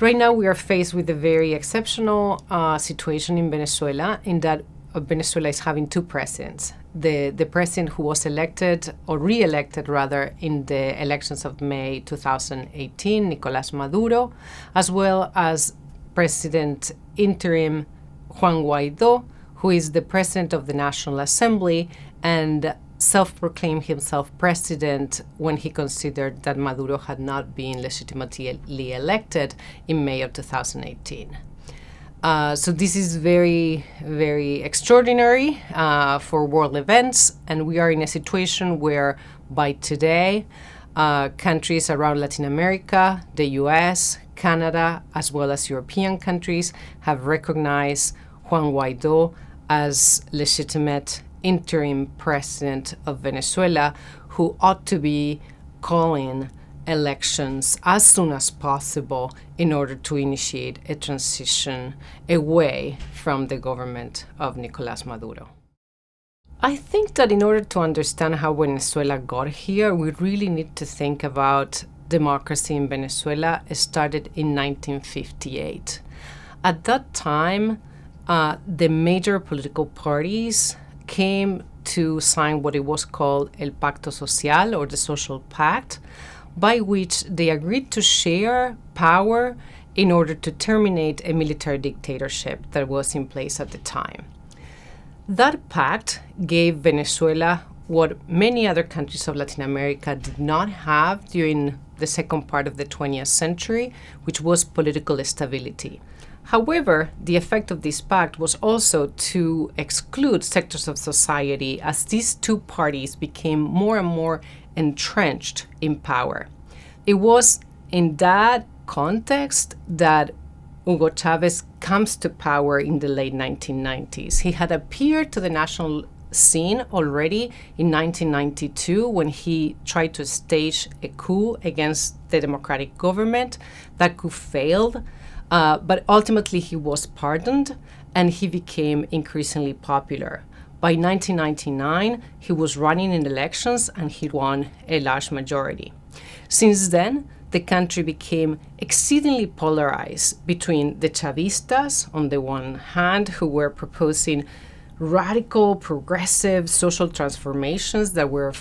Right now, we are faced with a very exceptional situation in Venezuela, in that Venezuela is having two presidents. The president who was elected, or re-elected rather, in the elections of May 2018, Nicolás Maduro, as well as President interim Juan Guaidó, who is the president of the National Assembly and self-proclaimed himself president when he considered that Maduro had not been legitimately elected in May of 2018. So this is very, very extraordinary for world events, and we are in a situation where by today, countries around Latin America, the US, Canada, as well as European countries have recognized Juan Guaidó as legitimate interim president of Venezuela, who ought to be calling elections as soon as possible in order to initiate a transition away from the government of Nicolás Maduro. I think that in order to understand how Venezuela got here, we really need to think about democracy in Venezuela. It started in 1958. At that time, the major political parties came to sign what it was called El Pacto Social, or the Social Pact, by which they agreed to share power in order to terminate a military dictatorship that was in place at the time. That pact gave Venezuela what many other countries of Latin America did not have during the second part of the 20th century, which was political stability. However, the effect of this pact was also to exclude sectors of society as these two parties became more and more entrenched in power. It was in that context that Hugo Chavez comes to power in the late 1990s. He had appeared to the national scene already in 1992 when he tried to stage a coup against the democratic government. That coup failed. But ultimately, he was pardoned, and he became increasingly popular. By 1999, he was running in elections, and he won a large majority. Since then, the country became exceedingly polarized between the Chavistas, on the one hand, who were proposing radical, progressive social transformations that were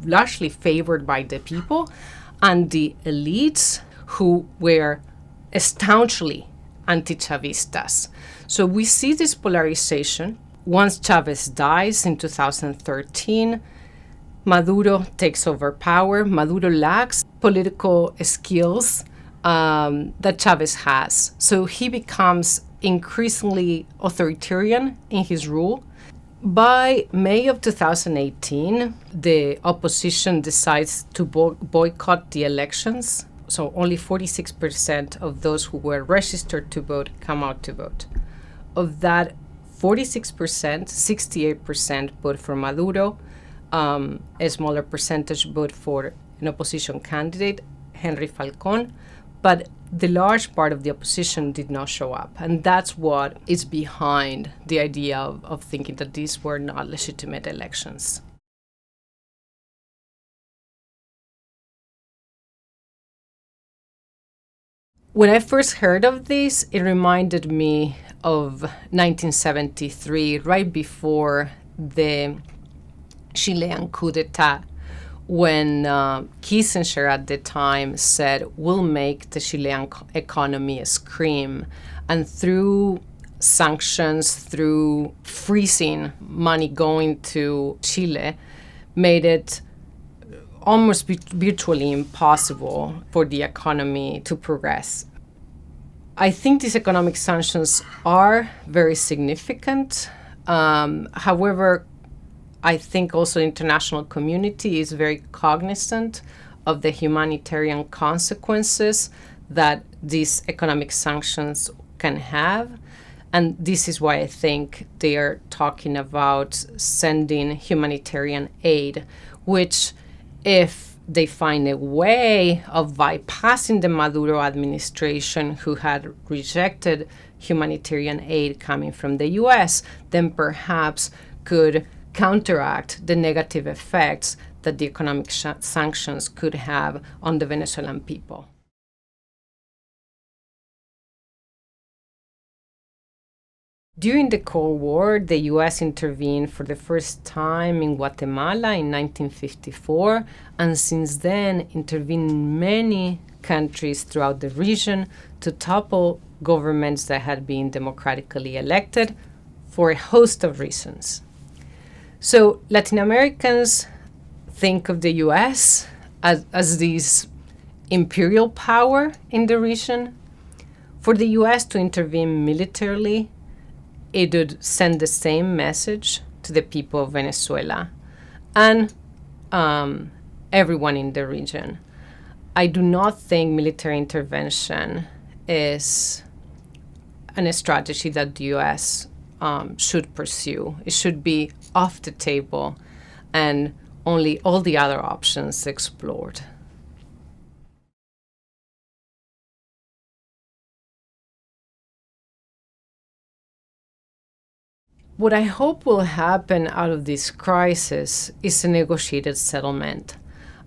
largely favored by the people, and the elites, who were staunchly anti-Chavistas. So we see this polarization. Once Chavez dies in 2013, Maduro takes over power. Maduro lacks political skills that Chavez has. So he becomes increasingly authoritarian in his rule. By May of 2018, the opposition decides to boycott the elections. So only 46% of those who were registered to vote come out to vote. Of that 46%, 68% vote for Maduro. A smaller percentage vote for an opposition candidate, Henry Falcón. But the large part of the opposition did not show up. And that's what is behind the idea of thinking that these were not legitimate elections. When I first heard of this, it reminded me of 1973, right before the Chilean coup d'etat, when Kissinger at the time said, we'll make the Chilean economy scream. And through sanctions, through freezing money going to Chile, made it almost virtually impossible for the economy to progress. I think these economic sanctions are very significant. However, I think also the international community is very cognizant of the humanitarian consequences that these economic sanctions can have. And this is why I think they are talking about sending humanitarian aid, which, if they find a way of bypassing the Maduro administration, who had rejected humanitarian aid coming from the US, then perhaps could counteract the negative effects that the economic sanctions could have on the Venezuelan people. During the Cold War, the U.S. intervened for the first time in Guatemala in 1954, and since then intervened in many countries throughout the region to topple governments that had been democratically elected for a host of reasons. So Latin Americans think of the U.S. as this imperial power in the region. For the U.S. to intervene militarily, it would send the same message to the people of Venezuela and everyone in the region. I do not think military intervention is a strategy that the U.S. Should pursue. It should be off the table and only all the other options explored. What I hope will happen out of this crisis is a negotiated settlement.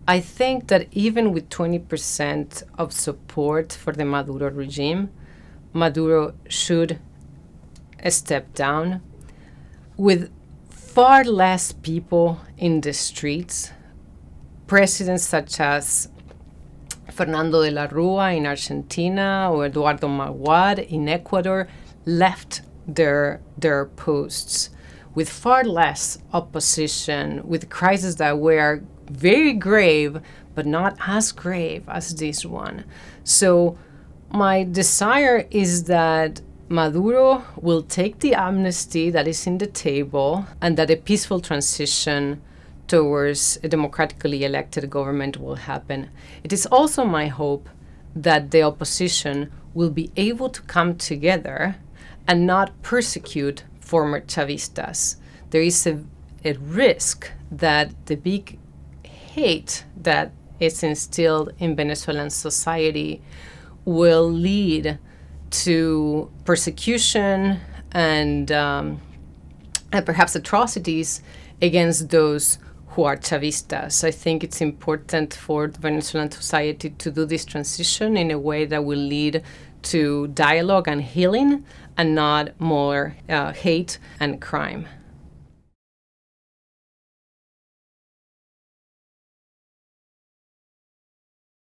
I think that even with 20% of support for the Maduro regime, Maduro should step down. With far less people in the streets, presidents such as Fernando de la Rúa in Argentina or Eduardo Maguad in Ecuador left their posts with far less opposition, with crises that were very grave, but not as grave as this one. So my desire is that Maduro will take the amnesty that is in the table and that a peaceful transition towards a democratically elected government will happen. It is also my hope that the opposition will be able to come together and not persecute former Chavistas. There is a risk that the big hate that is instilled in Venezuelan society will lead to persecution and perhaps atrocities against those who are Chavistas. I think it's important for the Venezuelan society to do this transition in a way that will lead to dialogue and healing and not more hate and crime.